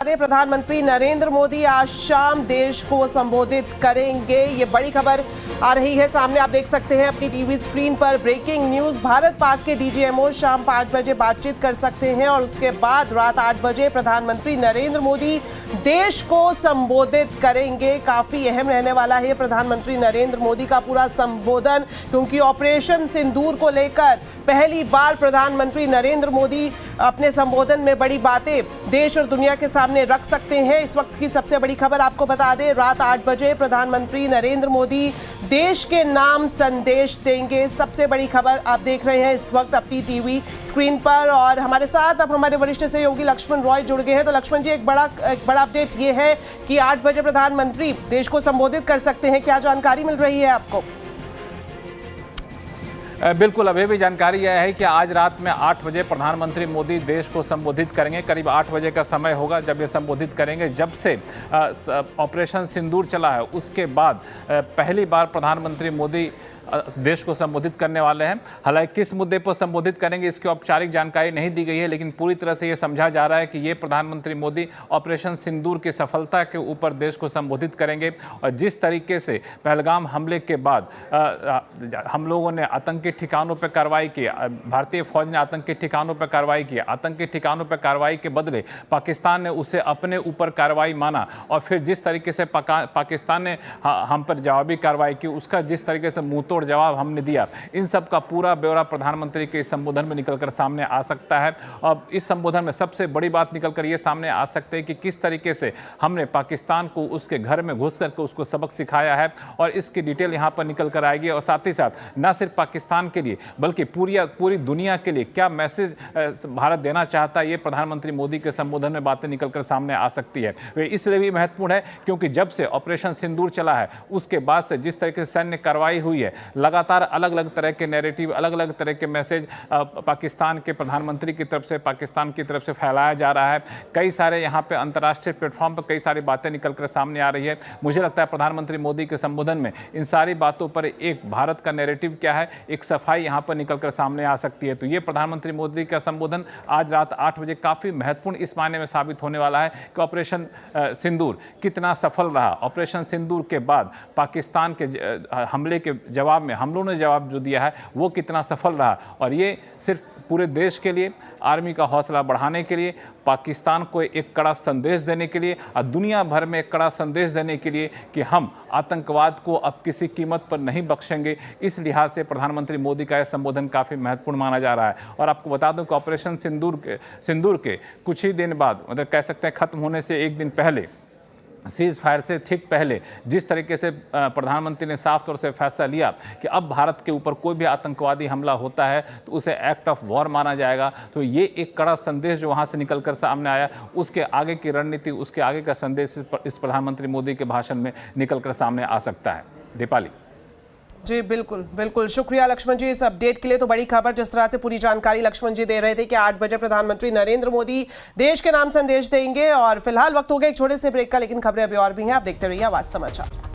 प्रधानमंत्री नरेंद्र मोदी आज शाम देश को संबोधित करेंगे। ये बड़ी खबर आ रही है सामने, आप देख सकते हैं अपनी टीवी स्क्रीन पर। ब्रेकिंग न्यूज, भारत पाक के डीजीएमओ शाम 5 बजे बातचीत कर सकते हैं और उसके बाद रात 8 बजे प्रधानमंत्री नरेंद्र मोदी देश को संबोधित करेंगे। काफी अहम रहने वाला है प्रधानमंत्री नरेंद्र मोदी का पूरा संबोधन, क्योंकि ऑपरेशन सिंदूर को लेकर पहली बार प्रधानमंत्री नरेंद्र मोदी अपने संबोधन में बड़ी बातें देश और दुनिया के सामने रख सकते हैं। इस वक्त की सबसे बड़ी खबर आपको बता दें, रात 8 बजे प्रधानमंत्री नरेंद्र मोदी देश के नाम संदेश देंगे। सबसे बड़ी खबर आप देख रहे हैं इस वक्त अपनी टीवी स्क्रीन पर, और हमारे साथ अब हमारे वरिष्ठ सहयोगी लक्ष्मण रॉय जुड़ गए हैं। तो लक्ष्मण जी, एक बड़ा अपडेट ये है कि 8 बजे प्रधानमंत्री देश को संबोधित कर सकते हैं, क्या जानकारी मिल रही है आपको? बिल्कुल, अभी भी जानकारी यह है कि आज रात में 8 बजे प्रधानमंत्री मोदी देश को संबोधित करेंगे। करीब 8 बजे का समय होगा जब ये संबोधित करेंगे। जब से ऑपरेशन सिंदूर चला है उसके बाद पहली बार प्रधानमंत्री मोदी देश को संबोधित करने वाले हैं। हालांकि किस मुद्दे पर संबोधित करेंगे इसकी औपचारिक जानकारी नहीं दी गई है, लेकिन पूरी तरह से ये समझा जा रहा है कि ये प्रधानमंत्री मोदी ऑपरेशन सिंदूर की सफलता के ऊपर देश को संबोधित करेंगे। और जिस तरीके से पहलगाम हमले के बाद हम लोगों ने आतंकी ठिकानों पर कार्रवाई की, भारतीय फौज ने आतंकी ठिकानों पर कार्रवाई की, आतंकी ठिकानों पर कार्रवाई के बदले पाकिस्तान ने उसे अपने ऊपर कार्रवाई माना, और फिर जिस तरीके से पाकिस्तान ने हम पर जवाबी कार्रवाई की, उसका जिस तरीके से मुंहतोड़ जवाब हमने दिया, इन सब का पूरा ब्यौरा प्रधानमंत्री के संबोधन में निकलकर सामने आ सकता है। अब इस संबोधन में सबसे बड़ी बात निकलकर ये सामने आ सकते हैं कि किस तरीके से हमने पाकिस्तान को उसके घर में घुस करके उसको सबक सिखाया है, और इसकी डिटेल यहाँ पर निकल कर आएगी। और साथ ही साथ न सिर्फ पाकिस्तान के लिए बल्कि पूरी दुनिया के लिए क्या मैसेज भारत देना चाहता है, ये प्रधानमंत्री मोदी के संबोधन में बातें निकलकर सामने आ सकती है। वे इसलिए भी महत्वपूर्ण है क्योंकि जब से ऑपरेशन सिंदूर चला है उसके बाद से जिस तरीके से सैन्य कार्रवाई हुई है, लगातार अलग अलग तरह के नैरेटिव, अलग अलग तरह के मैसेज पाकिस्तान के प्रधानमंत्री की तरफ से, पाकिस्तान की तरफ से फैलाया जा रहा है। कई सारे यहाँ पे अंतर्राष्ट्रीय प्लेटफॉर्म पर कई सारी बातें निकलकर सामने आ रही है। मुझे लगता है प्रधानमंत्री मोदी के संबोधन में इन सारी बातों पर एक भारत का नैरेटिव क्या है, एक सफाई यहाँ पर निकलकर सामने आ सकती है। तो ये प्रधानमंत्री मोदी का संबोधन आज रात 8 बजे काफी महत्वपूर्ण इस मायने में साबित होने वाला है कि ऑपरेशन सिंदूर कितना सफल रहा। ऑपरेशन सिंदूर के बाद पाकिस्तान के हमले के जवाब में हम लोगों ने जवाब जो दिया है वो कितना सफल रहा, और ये सिर्फ पूरे देश के लिए, आर्मी का हौसला बढ़ाने के लिए, पाकिस्तान को एक कड़ा संदेश देने के लिए और दुनिया भर में एक कड़ा संदेश देने के लिए कि हम आतंकवाद को अब किसी कीमत पर नहीं बख्शेंगे। इस लिहाज से प्रधानमंत्री मोदी का यह संबोधन काफ़ी महत्वपूर्ण माना जा रहा है। और आपको बता दूं कि ऑपरेशन सिंदूर के कुछ ही दिन बाद, मतलब कह सकते हैं खत्म होने से एक दिन पहले, सीज फायर से ठीक पहले जिस तरीके से प्रधानमंत्री ने साफ तौर से फैसला लिया कि अब भारत के ऊपर कोई भी आतंकवादी हमला होता है तो उसे एक्ट ऑफ वॉर माना जाएगा, तो ये एक कड़ा संदेश जो वहाँ से निकलकर सामने आया, उसके आगे की रणनीति, उसके आगे का संदेश इस प्रधानमंत्री मोदी के भाषण में निकलकर सामने आ सकता है। दीपाली जी बिल्कुल बिल्कुल, शुक्रिया लक्ष्मण जी इस अपडेट के लिए। तो बड़ी खबर, जिस तरह से पूरी जानकारी लक्ष्मण जी दे रहे थे कि 8 बजे प्रधानमंत्री नरेंद्र मोदी देश के नाम संदेश देंगे। और फिलहाल वक्त हो गया एक छोटे से ब्रेक का, लेकिन खबरें अभी और भी हैं, आप देखते रहिए आवाज समाचार।